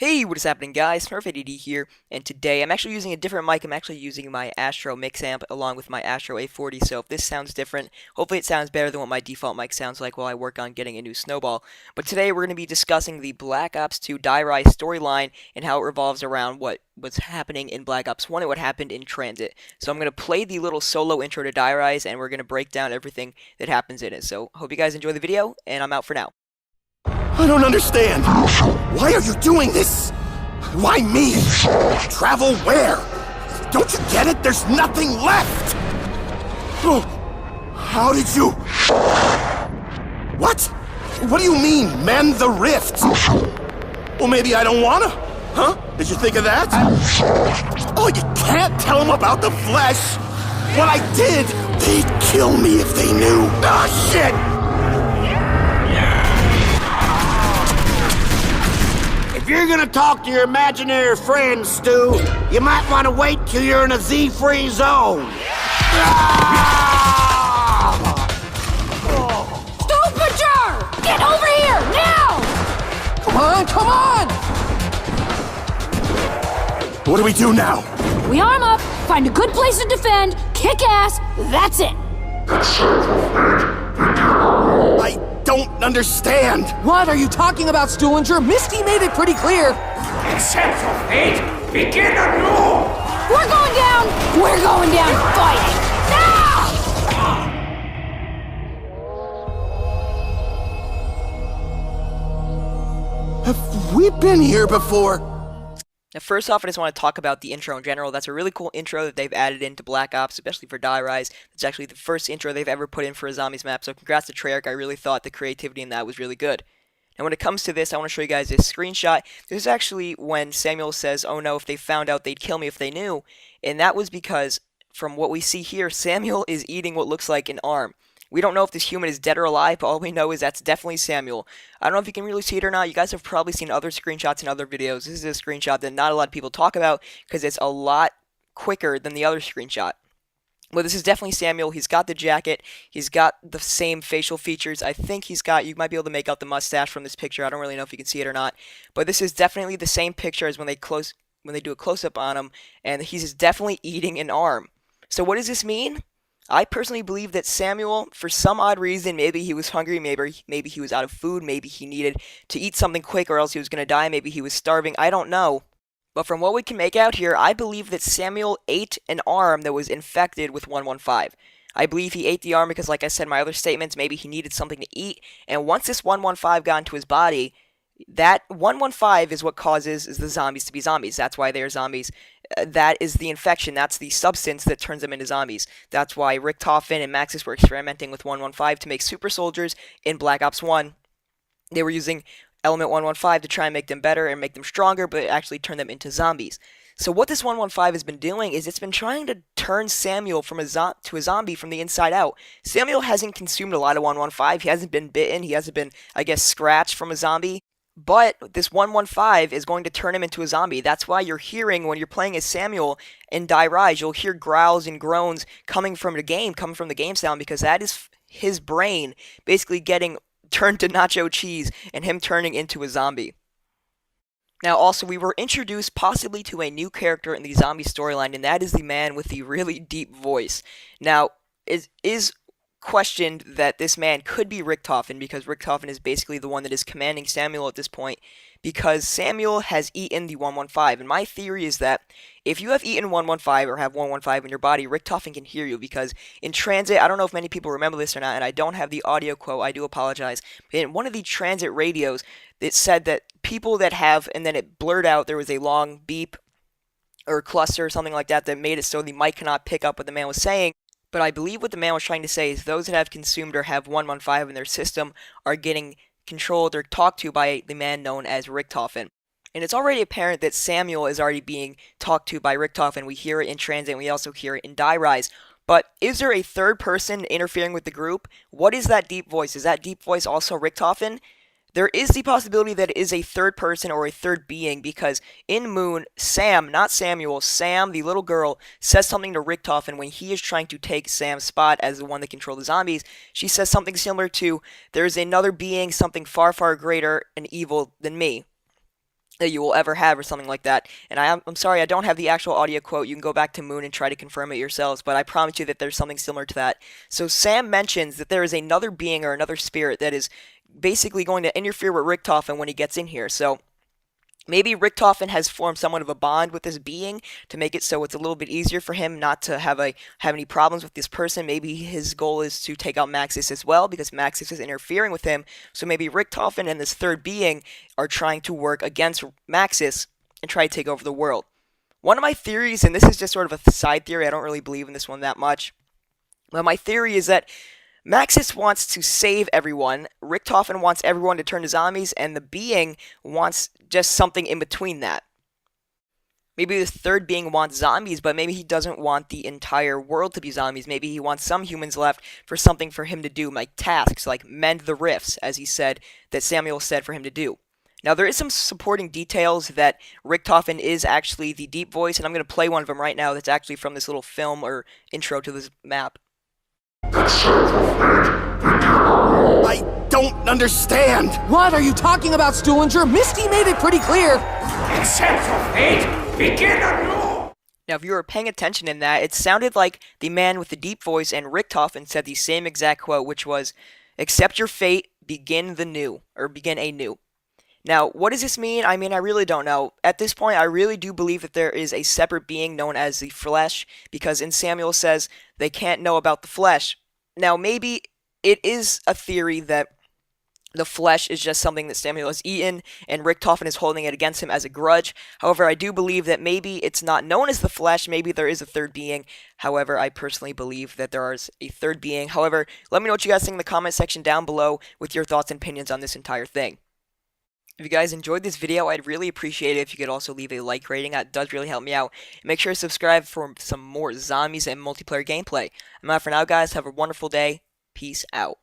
Hey, what is happening guys? SmurfADD here, and today I'm actually using a different mic. I'm actually using my Astro mix amp along with my Astro A40, so if this sounds different, hopefully it sounds better than what my default mic sounds like while I work on getting a new snowball. But today we're going to be discussing the Black Ops 2 Die Rise storyline and how it revolves around what was happening in Black Ops 1 and what happened in transit. So I'm going to play the little solo intro to Die Rise, and we're going to break down everything that happens in it. So hope you guys enjoy the video, and I'm out for now. I don't understand. Why are you doing this? Why me? Travel where? Don't you get it? There's nothing left! Oh, how did you... What? What do you mean, mend the rift? Well, maybe I don't wanna. Huh? Did you think of that? Oh, you can't tell them about the flesh! What I did, they'd kill me if they knew. Ah, shit! If you're gonna talk to your imaginary friends, Stu, you might want to wait till you're in a Z-free zone. Stupider! Get over here, now! Come on! What do we do now? We arm up, find a good place to defend, kick ass, that's it! I don't understand! What are you talking about, Stuhlinger? Misty made it pretty clear. Accept your fate! Begin anew! We're going down! We're going down fighting! Now! Have we been here before? Now, first off, I just want to talk about the intro in general. That's a really cool intro that they've added into Black Ops, especially for Die Rise. It's actually the first intro they've ever put in for a zombies map, so congrats to Treyarch. I really thought the creativity in that was really good. Now, when it comes to this, I want to show you guys this screenshot. This is actually when Samuel says, oh no, if they found out, they'd kill me if they knew. And that was because, from what we see here, Samuel is eating what looks like an arm. We don't know if this human is dead or alive, but all we know is that's definitely Samuel. I don't know if you can really see it or not. You guys have probably seen other screenshots in other videos. This is a screenshot that not a lot of people talk about because it's a lot quicker than the other screenshot. Well, this is definitely Samuel. He's got the jacket. He's got the same facial features. I think he's got, you might be able to make out the mustache from this picture. I don't really know if you can see it or not. But this is definitely the same picture as when they do a close-up on him, and he's definitely eating an arm. So what does this mean? I personally believe that Samuel, for some odd reason, maybe he was hungry, maybe he was out of food, maybe he needed to eat something quick or else he was going to die, maybe he was starving, I don't know. But from what we can make out here, I believe that Samuel ate an arm that was infected with 115. I believe he ate the arm because, like I said in my other statements, maybe he needed something to eat, and once this 115 got into his body, that 115 is what causes the zombies to be zombies. That's why they're zombies. That is the infection. That's the substance that turns them into zombies. That's why Richtofen and Maxis were experimenting with 115 to make super soldiers in Black Ops 1. They were using element 115 to try and make them better and make them stronger, but actually turn them into zombies. So what this 115 has been doing is it's been trying to turn Samuel from to a zombie from the inside out. Samuel hasn't consumed a lot of 115. He hasn't been bitten. He hasn't been, I guess, scratched from a zombie. But this 115 is going to turn him into a zombie. That's why you're hearing, when you're playing as Samuel in Die Rise, you'll hear growls and groans coming from the game sound, because that is his brain basically getting turned to nacho cheese and him turning into a zombie. Now, also, we were introduced possibly to a new character in the zombie storyline, and that is the man with the really deep voice. Now, it is questioned that this man could be Richtofen, because Richtofen is basically the one that is commanding Samuel at this point, because Samuel has eaten the 115. And my theory is that if you have eaten 115 or have 115 in your body, Richtofen can hear you, because in transit, I don't know if many people remember this or not, and I don't have the audio quote, I do apologize, but in one of the transit radios, it said that people that have, and then it blurred out, there was a long beep or cluster or something like that that made it so the mic cannot pick up what the man was saying. But I believe what the man was trying to say is those that have consumed or have 115 in their system are getting controlled or talked to by the man known as Richtofen. And it's already apparent that Samuel is already being talked to by Richtofen. We hear it in transit, and we also hear it in Die Rise. But is there a third person interfering with the group? What is that deep voice? Is that deep voice also Richtofen? There is the possibility that it is a third person or a third being, because in Moon, Sam, not Samuel, Sam, the little girl, says something to Richtofen when he is trying to take Sam's spot as the one that controls the zombies. She says something similar to, "There's another being, something far, far greater and evil than me." that you will ever have or something like that. And I'm sorry, I don't have the actual audio quote. You can go back to Moon and try to confirm it yourselves, but I promise you that there's something similar to that. So Sam mentions that there is another being or another spirit that is basically going to interfere with Richtofen when he gets in here. So maybe Richtofen has formed somewhat of a bond with this being to make it so it's a little bit easier for him not to have any problems with this person. Maybe his goal is to take out Maxis as well because Maxis is interfering with him. So maybe Richtofen and this third being are trying to work against Maxis and try to take over the world. One of my theories, and this is just sort of a side theory, I don't really believe in this one that much, but my theory is that Maxis wants to save everyone, Richtofen wants everyone to turn to zombies, and the being wants just something in between that. Maybe this third being wants zombies, but maybe he doesn't want the entire world to be zombies. Maybe he wants some humans left for something for him to do, like tasks, like mend the rifts, as he said, that Samuel said for him to do. Now, there is some supporting details that Richtofen is actually the deep voice, and I'm going to play one of them right now that's actually from this little film or intro to this map. I don't understand. What are you talking about, Stuhlinger? Misty made it pretty clear. Accept your fate. Begin anew. Now, if you were paying attention in that, it sounded like the man with the deep voice and Richtofen said the same exact quote, which was, "Accept your fate, begin the new," or begin anew. Now, what does this mean? I mean, I really don't know. At this point, I really do believe that there is a separate being known as the flesh, because in Samuel says they can't know about the flesh. Now, maybe it is a theory that the flesh is just something that Samuel has eaten, and Richtofen is holding it against him as a grudge. However, I do believe that maybe it's not known as the flesh, maybe there is a third being. However, I personally believe that there is a third being. However, let me know what you guys think in the comment section down below with your thoughts and opinions on this entire thing. If you guys enjoyed this video, I'd really appreciate it if you could also leave a like rating. That does really help me out. And make sure to subscribe for some more zombies and multiplayer gameplay. I'm out for now, guys. Have a wonderful day. Peace out.